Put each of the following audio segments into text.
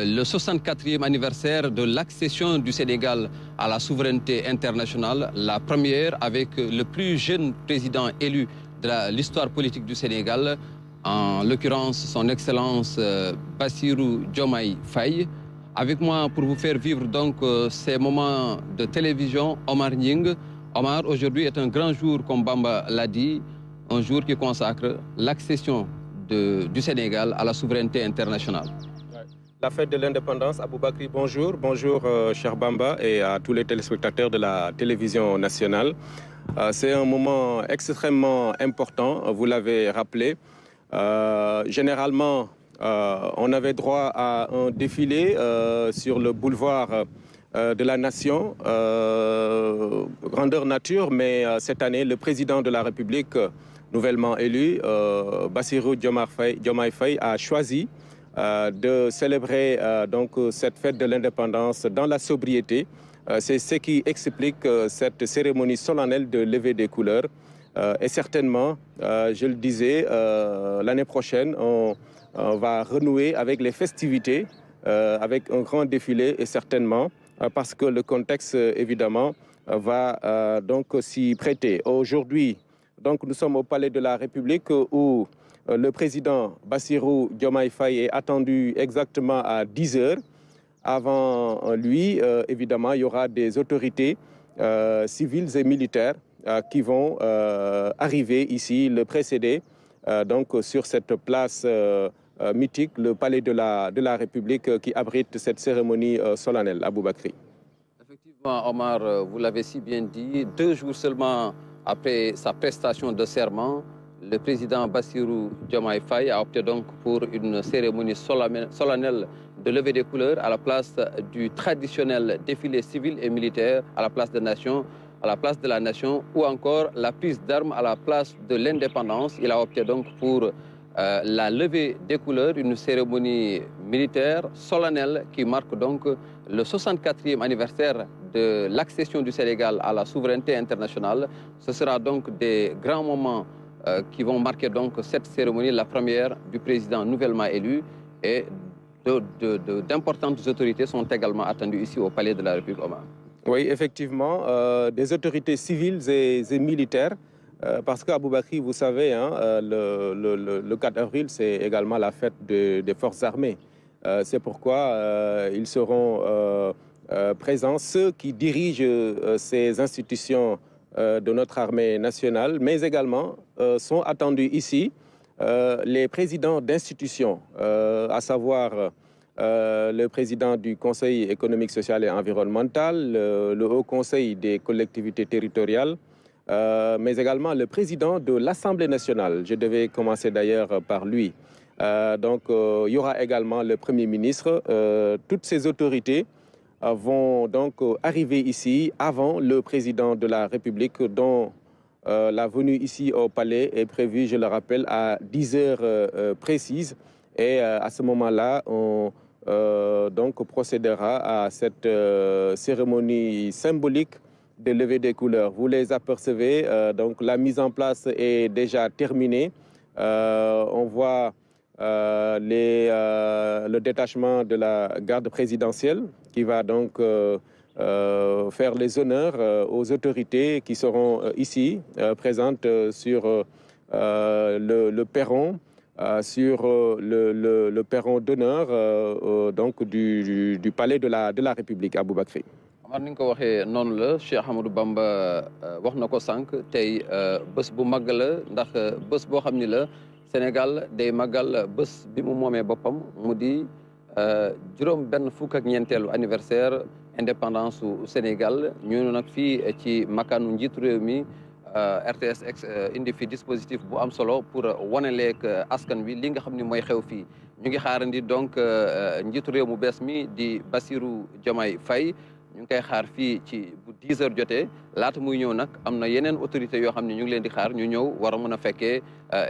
le 64e anniversaire de l'accession du Sénégal à la souveraineté internationale, la première avec le plus jeune président élu de l'histoire politique du Sénégal, en l'occurrence son Excellence Bassirou Diomaye Faye. Avec moi pour vous faire vivre donc ces moments de télévision, Omar Nying. Omar, aujourd'hui est un grand jour, comme Bamba l'a dit, un jour qui consacre l'accession du Sénégal à la souveraineté internationale. La fête de l'indépendance, Aboubakri, bonjour. Bonjour, cher Bamba, et à tous les téléspectateurs de la télévision nationale. C'est un moment extrêmement important, vous l'avez rappelé. Généralement, on avait droit à un défilé sur le boulevard de la Nation, grandeur nature, mais cette année, le président de la République, nouvellement élu, Bassirou Diomaye Faye, a choisi de célébrer donc cette fête de l'indépendance dans la sobriété. C'est ce qui explique cette cérémonie solennelle de levée des couleurs. Et certainement, je le disais, l'année prochaine, on va renouer avec les festivités, avec un grand défilé et certainement, parce que le contexte, évidemment, va donc s'y prêter. Aujourd'hui, donc, nous sommes au Palais de la République où le président Bassirou Diomaye Faye est attendu exactement à 10 heures. Avant lui, évidemment, il y aura des autorités civiles et militaires qui vont arriver ici, le précéder, donc sur cette place mythique, le Palais de la République qui abrite cette cérémonie solennelle, Aboubakri. Effectivement, Omar, vous l'avez si bien dit, 2 jours seulement après sa prestation de serment, le président Bassirou Diomaye Faye a opté donc pour une cérémonie solennelle de levée des couleurs à la place du traditionnel défilé civil et militaire à la place de la Nation, ou encore la prise d'armes à la place de l'indépendance. Il a opté donc pour la levée des couleurs, une cérémonie militaire solennelle qui marque donc le 64e anniversaire de l'accession du Sénégal à la souveraineté internationale. Ce sera donc des grands moments qui vont marquer donc cette cérémonie, la première du président nouvellement élu, et d'importantes autorités sont également attendues ici au Palais de la République, Omar. Oui, effectivement, des autorités civiles et militaires, parce qu'Aboubakri, vous savez, hein, le 4 avril, c'est également la fête des forces armées. C'est pourquoi ils seront présents, ceux qui dirigent ces institutions de notre armée nationale, mais également sont attendus ici les présidents d'institutions, à savoir le président du Conseil économique, social et environnemental, le Haut Conseil des collectivités territoriales, mais également le président de l'Assemblée nationale. Je devais commencer d'ailleurs par lui. Donc il y aura également le Premier ministre. Toutes ces autorités vont donc arriver ici avant le président de la République, dont la venue ici au Palais est prévue, je le rappelle, à 10 heures précises. Et à ce moment-là, on donc procédera à cette cérémonie symbolique de levée des couleurs. Vous les apercevez, donc la mise en place est déjà terminée. On voit le détachement de la garde présidentielle qui va donc faire les honneurs aux autorités qui seront ici présentes sur le perron, sur le perron d'honneur donc du Palais de la République, Aboubakri. Omar, ni nga ko waxee noonu la Cheikh Ahmadou Bamba wax na ko sànq tey bés bu màgg la ndax bés boo xam ni la Sénégal day màggal bés bi mu moomee boppam mu di juróom benn fukk ak ñeenteelu anniversaire indépendance u Sénégal ñu nag fii ci makkaanu njiitu réew mi RTS indi fi dispositif bu am solo pour waneleeg askan wi li nga xam ni mooy xew fii ñu ngi xaarandi donc njiitu réew mu bees mi di Bassirou Diomaye Faye ñu ngi koy xaar fii ci bu 10 heures jotee laata muy ñëw nag am na yeneen autorités yoo xam ne ñu ngi leen di xaar ñu ñëw war a mën a fekkee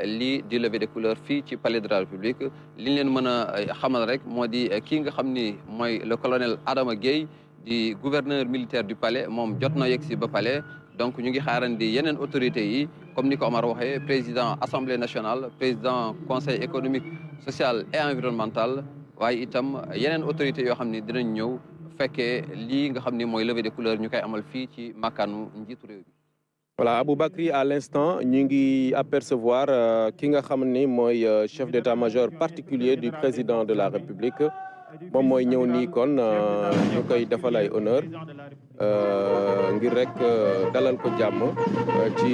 lii di levée des couleurs fii ci Palais de la République li ñu leen mën a xamal rek moo di kii nga xam ni mooy le colonel Adama Gueye di gouverneur militaire du Palais moom jot na yegg si ba Palais. Donc ñu ngi xaarandi yeneen autorités yi comme ni ko Omar waxee président assemblée nationale président conseil économique social et environnemental waaye itam yeneen autorités yoo xam ne dinañ ñëw fekkee lii nga xam ni mooy levée des couleurs ñu koy amal fii ci makkaanu njiitu réew bi. Voilà, Aboubacry, à l'instant, nous allons apercevoir qui est chef d'état-major particulier du président de la République. Moom mooy ñëw nii kon ñu koy defal ay honneur ngir rek dalal ko jàmm ci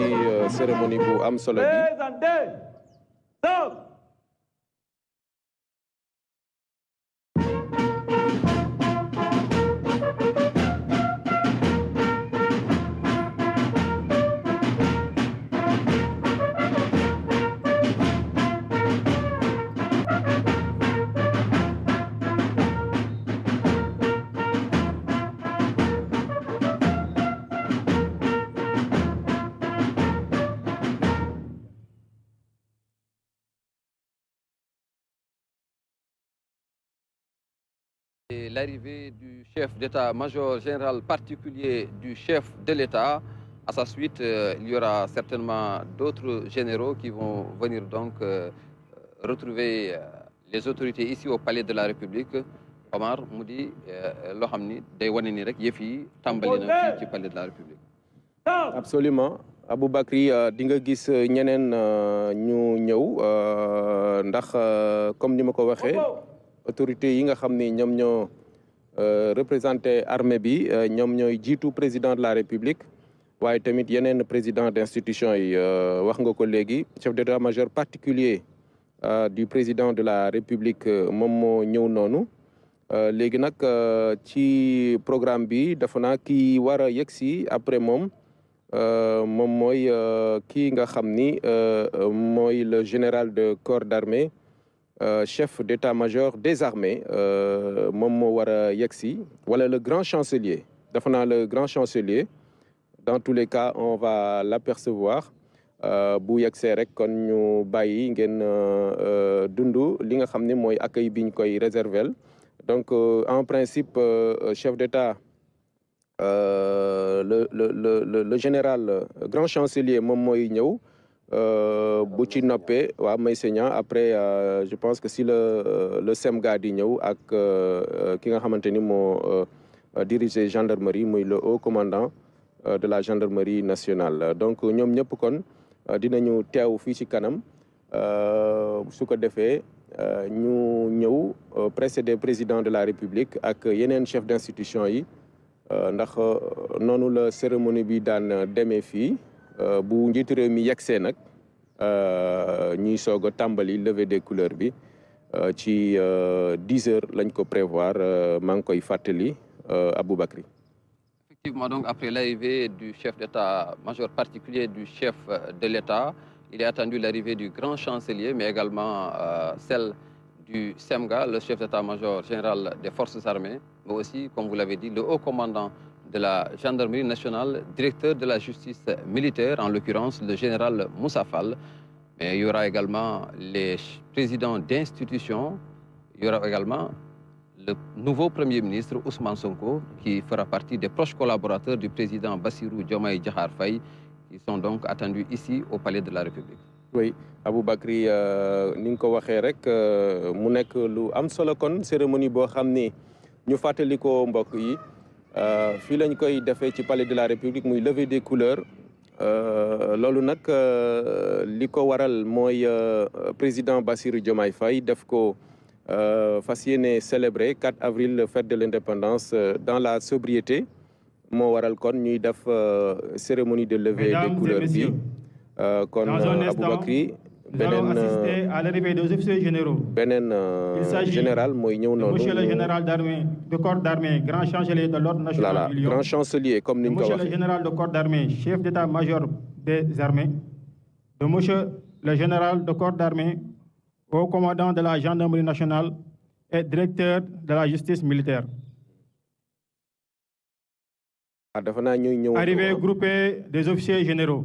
cérémonie bu am solo bi. L'arrivée du chef d'état-major général particulier du chef de l'État. À sa suite, il y aura certainement d'autres généraux qui vont venir donc retrouver les autorités ici au Palais de la République. Omar mu di loo xam ni day wane ni rek yëf yi tàmbali na fii ci Palais de la République. Absolument. Aboubacry di nga gis ñeneen ñu ñëw ndax comme ni ma ko waxee autorités yi nga xam ni ñoom ñoo représenté armée bi ñoom ñooy jiitu président de la République waaye tamit yeneen président d'institution yi wax nga ko léegi chef d'état-major particulier du président de la République moom moo ñëw noonu léegi nag ci programme bi dafa naa ki war a yegsi après moom mooy kii nga xam ni mooy le général de corps d'armée chef d'état-major des armées moom moo war a yegsi wala le grand chancelier dafa naa le grand chancelier dans tous les cas on va l'apercevoir bu yegsee rek kon ñu bàyyi ngeen dund li nga xam ne mooy accueil bi ñu koy réserver donc en principe chef d'état le général grand chancelier moom mooy ñëw bu ci noppee waa may seignan après je pense que si le SEMGA di ñëw ak ki nga xamante ni moo diriger gendarmerie muy le haut commandant de la gendarmerie nationale donc ñoom ñëpp kon dinañu teew fii ci kanam su ko defee ñu ñëw précédé président de la République ak yeneen chef d'institution yi ndax noonu la cérémonie bi daan demee fii bu njiitu réew mi yegsee nag ñuy soog a tàmbali levée des couleurs bi ci 10 heures lañ ko prévoir maa ngi koy fàttali Aboubacry. Effectivement, donc après l'arrivée du chef d'état-major particulier du chef de l'État, il est attendu l'arrivée du grand chancelier, mais également celle du SEMGA, le chef d'état-major général des forces armées, mais aussi, comme vous l'avez dit, le haut commandant de la gendarmerie nationale, directeur de la justice militaire, en l'occurrence le général Moussa Fall. Mais il y aura également les présidents d'institutions, il y aura également le nouveau Premier ministre Ousmane Sonko, qui fera partie des proches collaborateurs du président Bassirou Diomaye Diakhar Faye, qui sont donc attendus ici au Palais de la République. Oui, Aboubacry ni nga ko waxee rek mu nekk lu am solo kon cérémonie boo xam ni ñu fàttali ko mbokk yi fii lañ koy defee ci Palais de la République muy levée des couleurs loolu nag li ko waral mooy président Bassirou Diomaye Faye def ko fas yéene célébrer 4 avril fête de l'indépendance dans la sobriété moo waral kon ñuy def cérémonie de levée des couleurs bi kon Aboubacry beneen à l'arrivée des officiers généraux. beneen général mooy ñëw noonu. Monsieur le général d'armée de corps d'armée grand chancelier de l'ordre national. Voilà, du Lion. grand chancelier comme ni ñu ko waxee. Monsieur le général de corps d'armée chef d'état-major des armées. De monsieur le général de corps d'armée haut commandant de la gendarmerie nationale et directeur de la justice militaire. dafa naa ñuy ñëw. Arrivée groupée des officiers généraux.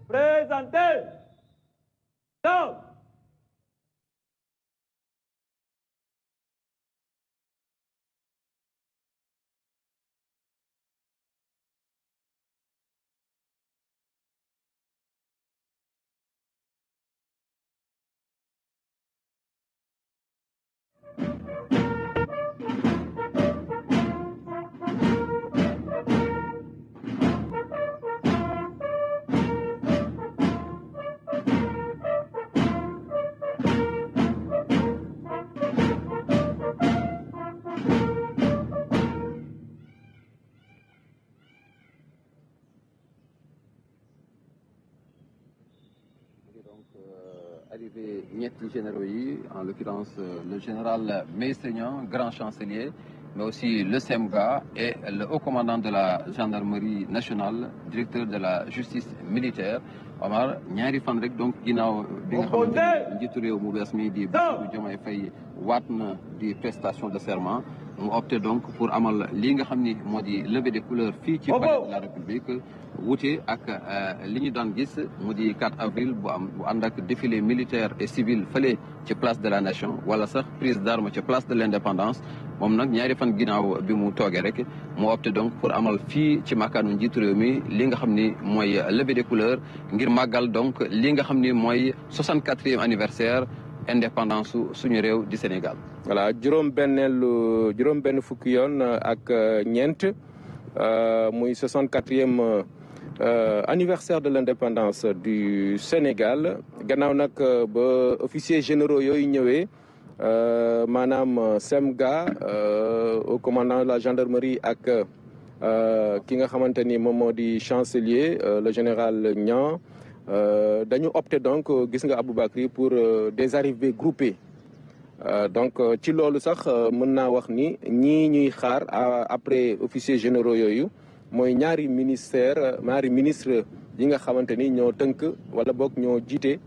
Présentez. Stop. Arrivé ñetti généraux yi, en l'occurrence le général Meïssa Niang, grand chancelier, mais aussi le SEMGA et le haut commandant de la gendarmerie nationale, directeur de la justice militaire. Omar ñaari fan rek donc ginnaaw bi nga xamante ni njiitu réew mu bees mi di Bassirou Diomaye Faye waat na di prestation de serment, mu opté donc pour amal li nga xam ni moo di levée des couleurs fii ci palais de la République, wuute ak li ñu daan gis mu di 4 avril bu ànd ak défilé militaire et civil fële ci place de la nation wala sax prise d'armes ci place de l'indépendance. moom nag ñaari fan ginnaaw bi mu toogee rek mu opté donc pour amal fii ci makkaanu njiitu réew mi li nga xam ni mooy levée des couleurs ngir màggal donc li nga xam ni mooy 64e anniversaire indépendance suñu réew di Sénégal. voilà juróom benn fukki yoon ak ñeent muy 64e anniversaire de l'indépendance du Sénégal gannaaw nag ba officiers généraux yooyu ñëwee maanaam SEMGA au commandant de la gendarmerie ak ki nga xamante ni moom moo di chancelier le général Niang dañu opté donc gis nga Aboubacry pour des arrivées groupées donc ci loolu sax mën naa wax ni ñii ñuy xaar après officiers généraux yooyu mooy ñaari ministre yi nga xamante ni ñoo tënk wala boog ñoo jiite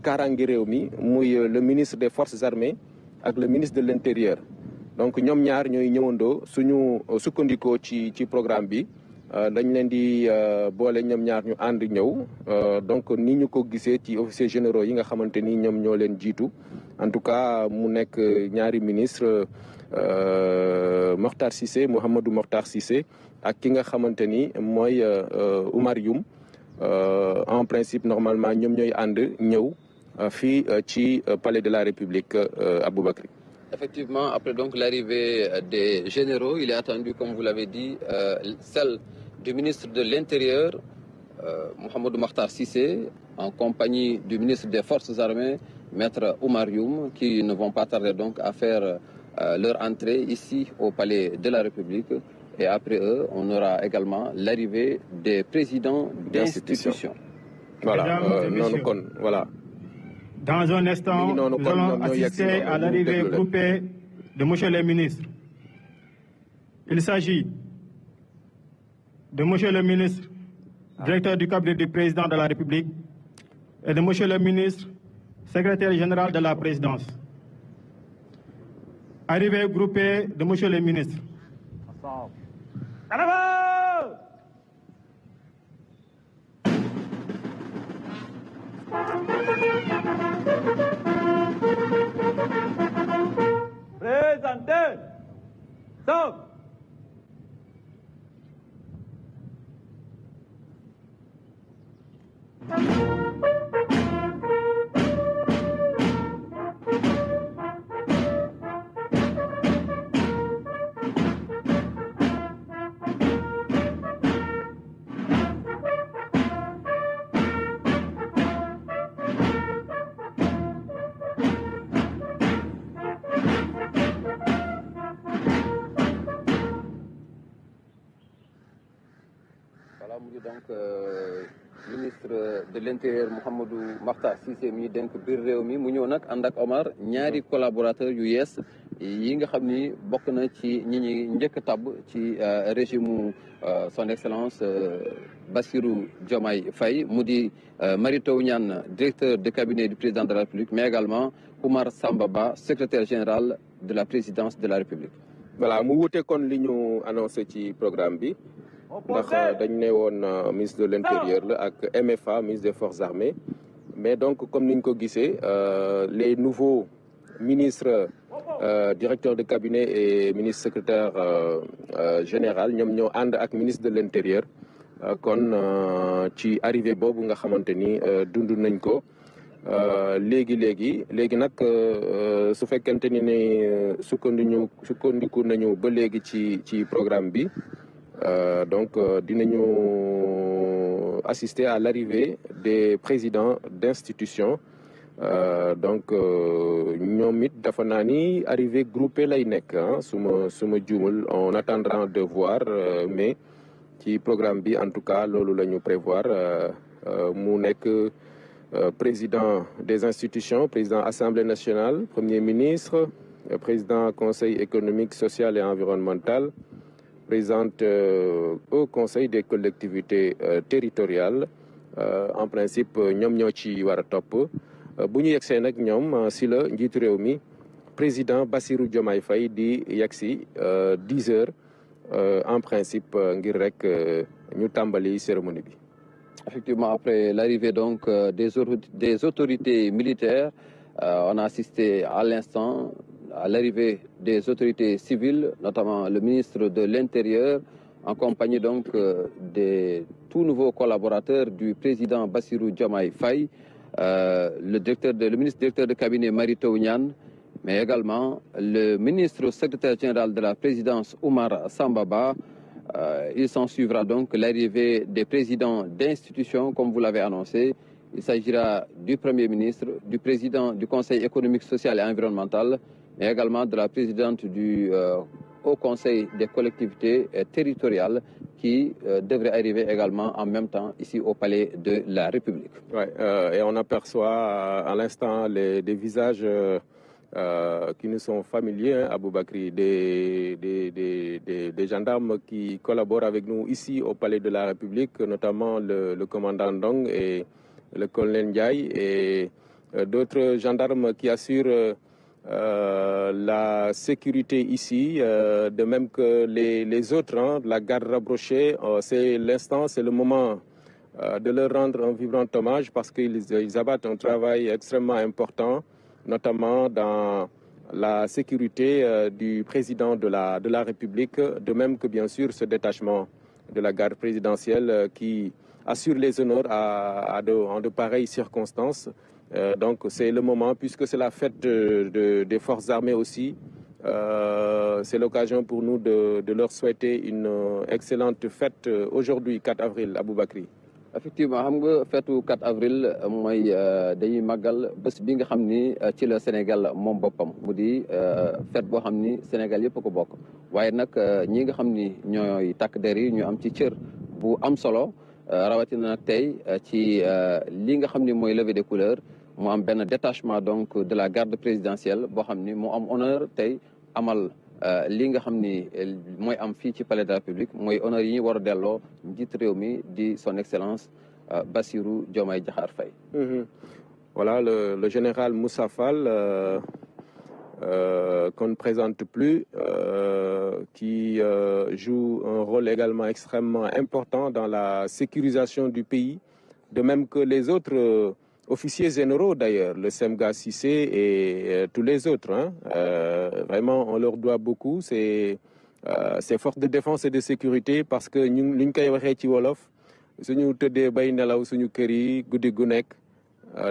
kaaraange réew mi muy le ministre des forces armées ak le ministre de l'intérieur. donc ñoom ñaar ñooy ñëwandoo suñu sukkandikoo ci programme bi dañ leen di boole ñoom ñaar ñu ànd ñëw donc ni ñu ko gisee ci officiers généraux yi nga xamante ni ñoom ñoo leen jiitu en tout cas mu nekk ñaari ministre Mokhtar Cissé Mouhamadou Mokhtar Cissé ak ki nga xamante ni mooy Oumar Youm en principe normalement ñoom ñooy ànd ñëw fii ci palais de la République Aboubacry. Effectivement, après donc l'arrivée des généraux, il est attendu, comme vous l'avez dit, celle du ministre de l'Intérieur, Mouhamadou Mokhtar Cissé, en compagnie du ministre des Forces armées, Maître Oumar Youm, qui ne vont pas tarder donc à faire leur entrée ici au palais de la République. Et après eux, on aura également l'arrivée des présidents d'institutions. Voilà, voilà. Dans un instant, nous allons assister à l'arrivée groupée de monsieur le ministre. Il s'agit de monsieur le ministre, directeur du cabinet du président de la République, et de monsieur le ministre, secrétaire général de la présidence. Arrivée groupée de monsieur le ministre. Présentez. Stop. Donc ministre de l'Intérieur Mouhamadou Mokhtar Cissé mi dénk biir réew mi mu ñëw nag ànd ak Omar ñaari collaborateurs yu yees yi nga xam ni bokk na ci ñi ñi njëkk tabb ci régime son excellence Bassirou Diomaye Faye mu di Mary Teuw Niane directeur de cabinet du président de la République, mais également Oumar Samba Ba secrétaire général de la présidence de la République. Voilà mu wute kon li ñu annoncé ci programme bi. ndax dañ ne woon ministre de l'Intérieur la ak MFA ministre des Forces armées mais donc comme ni ñu ko gisee les nouveaux ministres directeurs de cabinet et ministre secrétaire général ñoom ñoo ànd ak ministre de l'Intérieur kon ci arrivée boobu nga xamante ni dund nañ ko léegi nag su fekkente ni ne sukkandiku nañu ba léegi ci programme bi donc dinañu assister à l'arrivée des présidents d'institutions donc ñoom it dafa naa ni arrivée groupée lay nekk suma juumul on attendra de voir mais ci programme bi en tout cas loolu la ñu prévoir mu nekk président des institutions, président Assemblée nationale, Premier ministre, président Conseil économique, social et environnemental, présidente au Conseil des collectivités territoriales. En principe ñoom ñoo ci war a topp bu ñu yegsee nag ñoom si la njiitu réew mi président Bassirou Diomaye Faye di yegsi 10 heures en principe ngir rek ñu tàmbali cérémonie bi. Effectivement, après l'arrivée donc des autorités militaires, on a assisté à l'instant à l'arrivée des autorités civiles, notamment le ministre de l'Intérieur, en compagnie donc des tout nouveaux collaborateurs du président Bassirou Diomaye Faye, le ministre directeur de cabinet Mary Teuw Niane, mais également le ministre secrétaire général de la présidence Oumar Samba Ba. Il s'en suivra donc l'arrivée des présidents d'institutions, comme vous l'avez annoncé. Il s'agira du Premier ministre, du président du Conseil économique, social et environnemental, mais également de la présidente du Haut Conseil des collectivités territoriales qui devrait arriver également en même temps ici au Palais de la République. Ouais, et on aperçoit à l'instant des visages qui nous sont familiers, Aboubakri, des gendarmes qui collaborent avec nous ici au Palais de la République, notamment le commandant Ndong et le colonel Ndiaye, et d'autres gendarmes qui assurent la sécurité ici, de même que les autres, la garde rapprochée. C'est l'instant, c'est le moment de leur rendre un vibrant hommage parce qu'ils abattent un travail extrêmement important, notamment dans la sécurité du président de la République, de même que bien sûr ce détachement de la garde présidentielle qui assure les honneurs en de pareilles circonstances. Donc c'est le moment, puisque c'est la fête des forces armées aussi, c'est l'occasion pour nous de leur souhaiter une excellente fête aujourd'hui, 4 avril, Aboubakri. Effectivement, xam nga feetu 4 avril mooy dañuy màggal bés bi nga xam ni ci la Sénégal moom boppam mu di fête boo xam ni Sénégal yëpp ko bokk waaye nag ñi nga xam ni ñooy takk der yi ñu am ci cër bu am solo rawatina nag tey ci li nga xam ni mooy levée des couleurs mu am benn détachement donc de la garde présidentielle boo xam ni moo am honneur tey amal li nga xam ni mooy am fii ci palais de la République mooy honneur yi ñu war a delloo njiit réew mi di son excellence Bassirou Diomaye Diakhar Faye. Voilà le général Moussa Fall qu'on ne présente plus, qui joue un rôle également extrêmement important dans la sécurisation du pays, de même que les autres officiers généraux d'ailleurs, le Semga Cissé et tous les autres. Vraiment, on leur doit beaucoup. C'est forces de défense et de sécurité parce que ñu luñ koy waxee ci wolof suñu tëddee bay nelaw suñu kër yi guddi gu nekk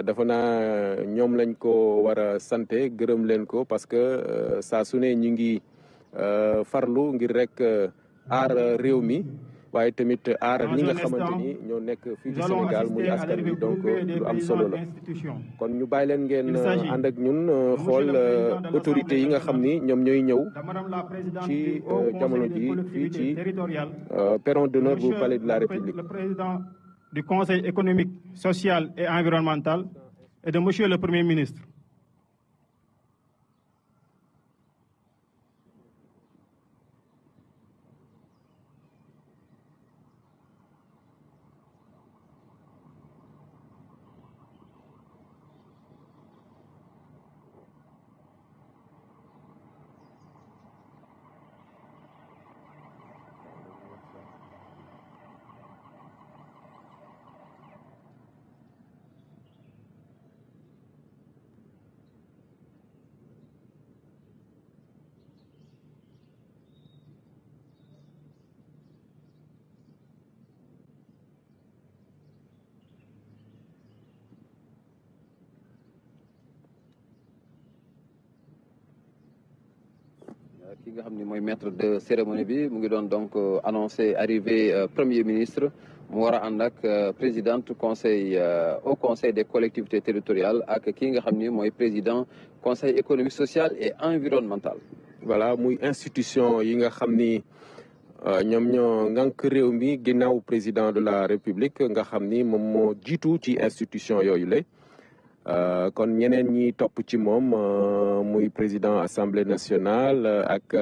dafa naa ñoom lañ ko war a sante gërëm leen ko parce que saa su ne ñu ngi farlu ngir rek aar réew mi. waaye tamit aar ñi nga xamante ni ñoo nekk fii ci Sénégal muy askan bi donc lu am solo la kon ñu bàyyi leen ngeen ànd ak ñun xool autorités yi nga xam ni ñoom ñooy ñëw ci jamono ji fii ci perron d'honneur bu palais de la République. Le président du Conseil économique, social et environnemental et de monsieur le Premier ministre. ki nga xam ni mooy maître de cérémonie bi mu ngi doon donc annoncé arrivée premier ministre mu war a ànd ak présidente conseil au conseil des collectivités territoriales ak ki nga xam ni mooy président conseil économique social et environnemental. voilà muy institution yi nga xam ni ñoom ñoo ngànk réew mi ginnaaw président de la république nga xam ni moom moo jiitu ci institution yooyu la kon ñeneen ñi topp ci moom muy président assemblée nationale ak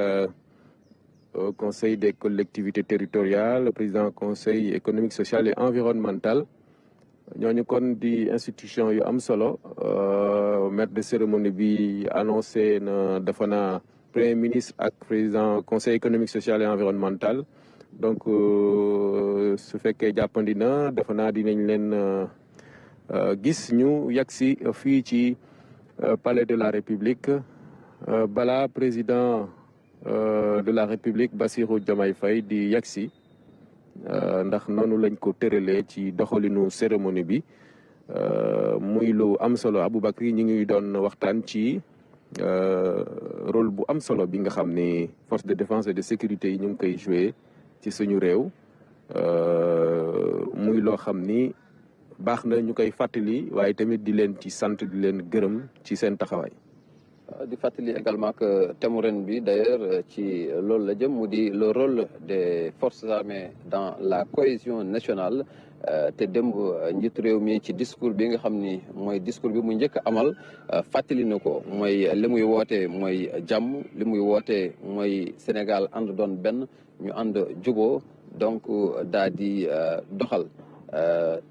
conseil des collectivités territoriales président conseil économique social et environnemental ñooñu kon di institution yu am solo maître de cérémonie bi annoncé na dafa na premier ministre ak président conseil économique social et environnemental donc su fekkee jàppandi na dafa naa dinañ leen gis ñu yagsi fii ci palais de la république balaa président de la république Bassirou Diomaye Faye di yagsi ndax noonu lañ ko tëralee ci doxalinu cérémonie bi muy lu am solo Aboubacry ñi ngi doon waxtaan ci rôle bu am solo bi nga xam ni force de défense et de sécurité yi ñu ngi koy joué ci suñu réew muy loo xam ni baax na ñu koy fàttali waaye tamit di leen ci sant di leen gërëm ci seen taxawaay. di fàttali également que thème ren bi d'ailleurs ci loolu la jëm mu di le rôle des forces armées dans la cohésion nationale te démb njiitu réew mi ci discours bi nga xam ni mooy discours bi mu njëkk amal fàttali na ko mooy li muy woote mooy jàmm li muy woote mooy Sénégal ànd doon benn ñu ànd juboo donc daa di doxal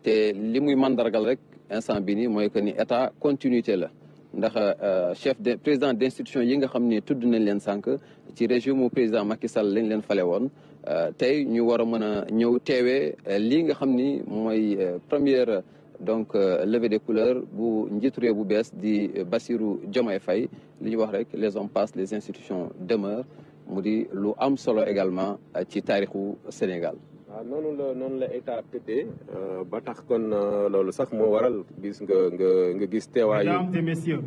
te li muy mandargal rek instant bi nii mooy que ni état continuité la ndax chef de président d'institution yi nga xam ni tudd nañ leen sànq ci régime mu président Macky Sall lañ leen fale woon tey ñu war a mën a ñëw teewee lii nga xam ni mooy première donc levée des couleurs bu njiitu réew bu bees di Bassirou Diomaye Faye li ñu wax rek les hommes passent les institutions demeurent mu di lu am solo également ci taarixu Sénégal. waaw noonu la état tëddee ba tax kon loolu sax moo waral gis nga gis teewaayu. Mesdames et messieurs,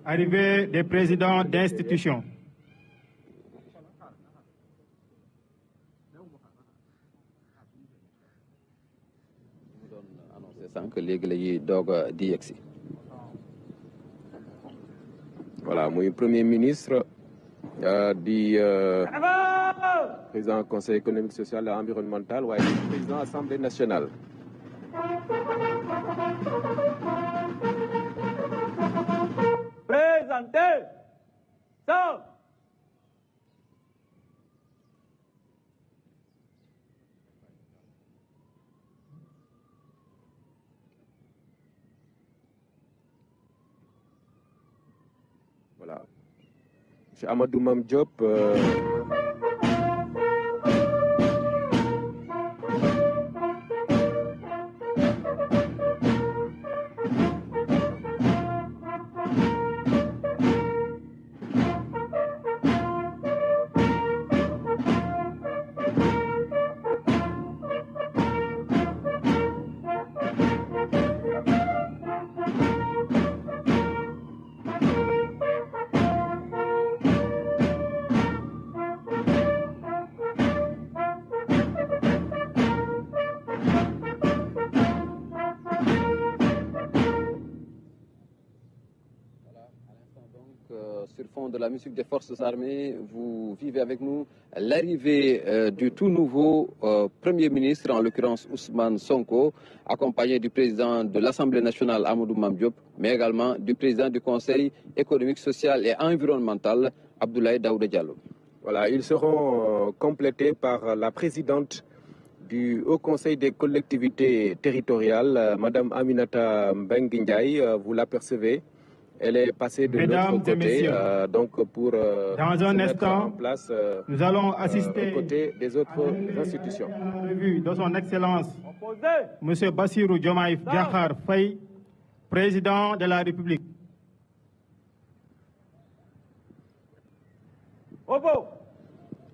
arrivée des présidents d'institutions. mu doon annoncé sànq léegi la ñuy doog a di yegsi. voilà muy premier ministre di président conseil économique social et environnemental waaye président assemblée nationale. Présentez. Stop. Voilà. Monsieur Amadou Mame Diop. Sur fond de la musique des forces armées, vous vivez avec nous l'arrivée du tout nouveau Premier ministre, en l'occurrence Ousmane Sonko, accompagné du président de l'Assemblée nationale Amadou Mame Diop, mais également du président du Conseil économique, social et environnemental Abdoulaye Daouda Diallo. Voilà, ils seront complétés par la présidente du Haut Conseil des collectivités territoriales, Madame Aminata Mbengue Ndiaye, vous l'apercevez. Elle est passée de l'autre côté, donc pour dans un instant, en place, nous allons assister aux côtés des autres institutions. Revue de son Excellence, Monsieur Bassirou Diomaye Diakhar Faye, président de la République.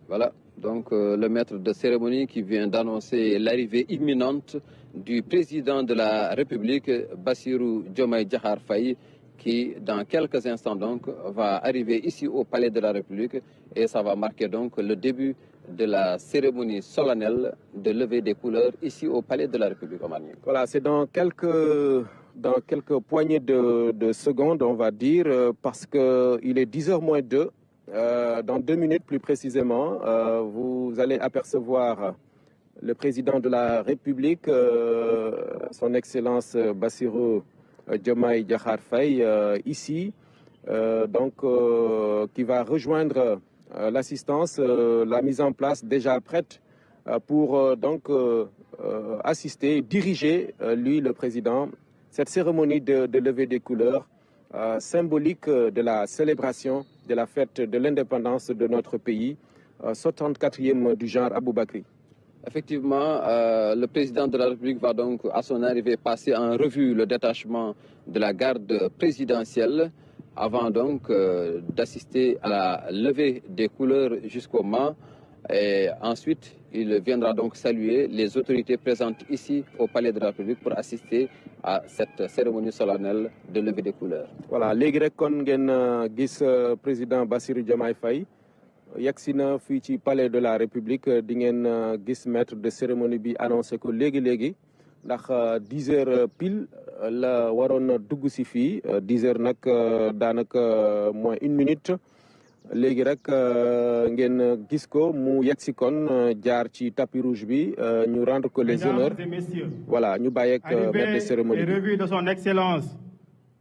Voilà, donc le maître de cérémonie qui vient d'annoncer l'arrivée imminente du président de la République, Bassirou Diomaye Diakhar Faye, qui, dans quelques instants, donc, va arriver ici au Palais de la République et ça va marquer donc le début de la cérémonie solennelle de levée des couleurs ici au Palais de la République. Voilà, c'est dans quelques poignées de secondes, on va dire, parce qu'il est 10h moins 2. Dans 2 minutes plus précisément, vous allez apercevoir le président de la République, son Excellence Bassirou Diomaye Diakhar Faye, ici, qui va rejoindre l'assistance, la mise en place déjà prête pour assister, diriger, lui le président, cette cérémonie de levée des couleurs symbolique de la célébration de la fête de l'indépendance de notre pays, 64e du genre Aboubakri. Effectivement, le président de la République va donc à son arrivée passer en revue le détachement de la garde présidentielle avant donc d'assister à la levée des couleurs jusqu'au Mans. Et ensuite, il viendra donc saluer les autorités présentes ici au Palais de la République pour assister à cette cérémonie solennelle de levée des couleurs. Voilà, léegi rek kon ngeen gis président Bassirou Diomaye Faye yegsi na fii ci Palais de la République di ngeen gis maître de cérémonie bi annoncé ko léegi ndax 10h pile la waroon dugg si fii 10h nag daanaka moins 1 minute. léegi rek ngeen gis ko mu yegsi kon jaar ci tapis rouge bi ñu rendre ko les honneurs. Voilà, ñu bàyyi ak maître de cérémonie. Et revue de son excellence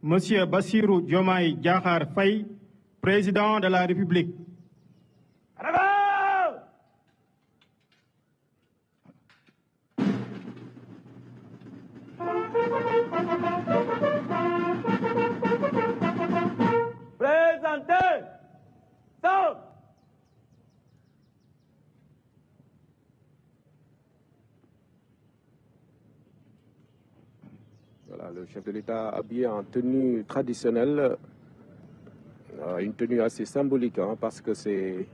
monsieur Bassirou Diomaye Diakhar Faye, président de la République. Présentez. Stop. Voilà, le chef de l'État habillé en tenue traditionnelle, une tenue assez symbolique parce que c'est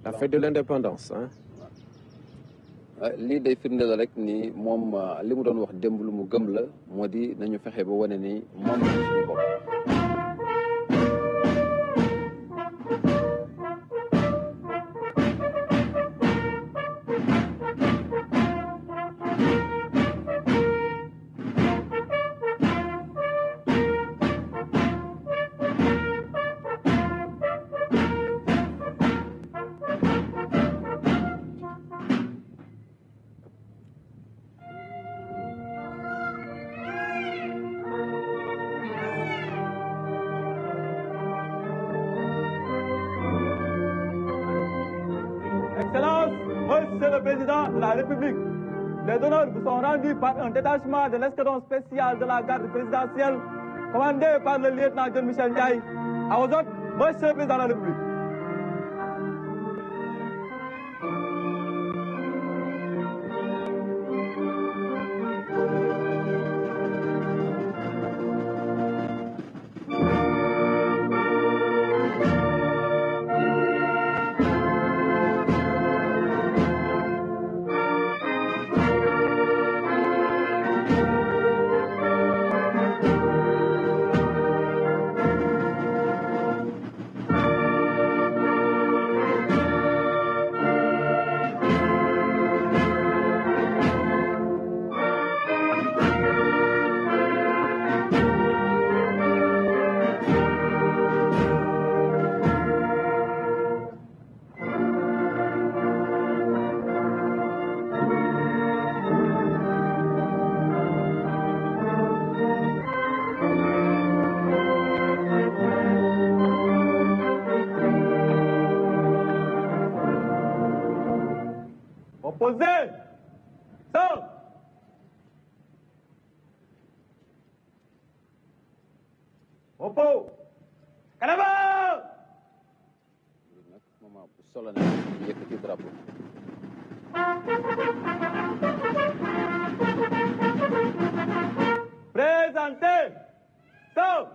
la fête de l'indépendance. lii day firndeel rek ni moom li mu doon wax démb lu mu gëm la moo di nañu fexe ba wane ni moom la suñu bopp. Excellence, Monsieur le Président de la République, les honneurs vous sont rendus par un détachement de l'escadron spécial de la garde présidentielle commandé par le lieutenant Jean-Michel Ndiaye. À vos ordres, Monsieur le Président de la République. Opposé. Stop. Oppo. Canada. Moment bu solennel yëkkati drapeau. Présentez. Stop.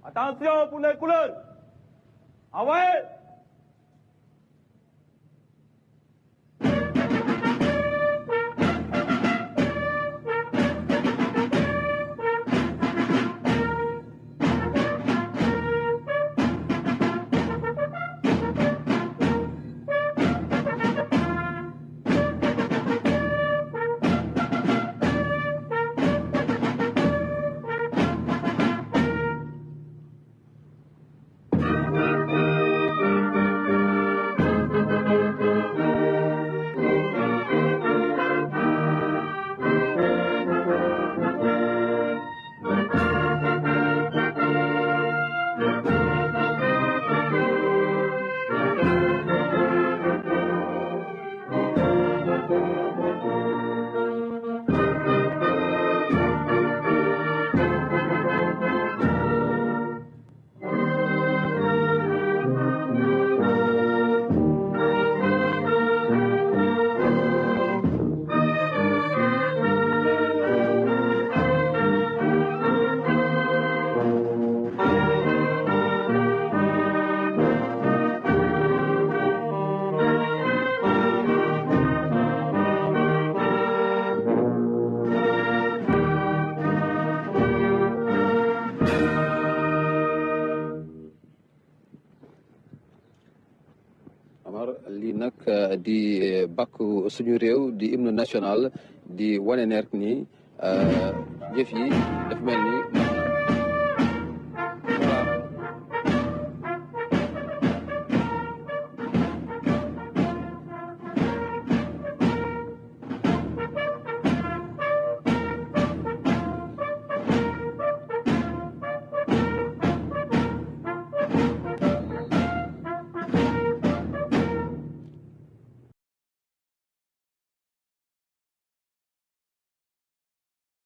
Attention pour les couleurs. Envoyez. Amar lii nag di bàkku suñu réew di hymne national di wane nekk ni jëf yi dafa mel ni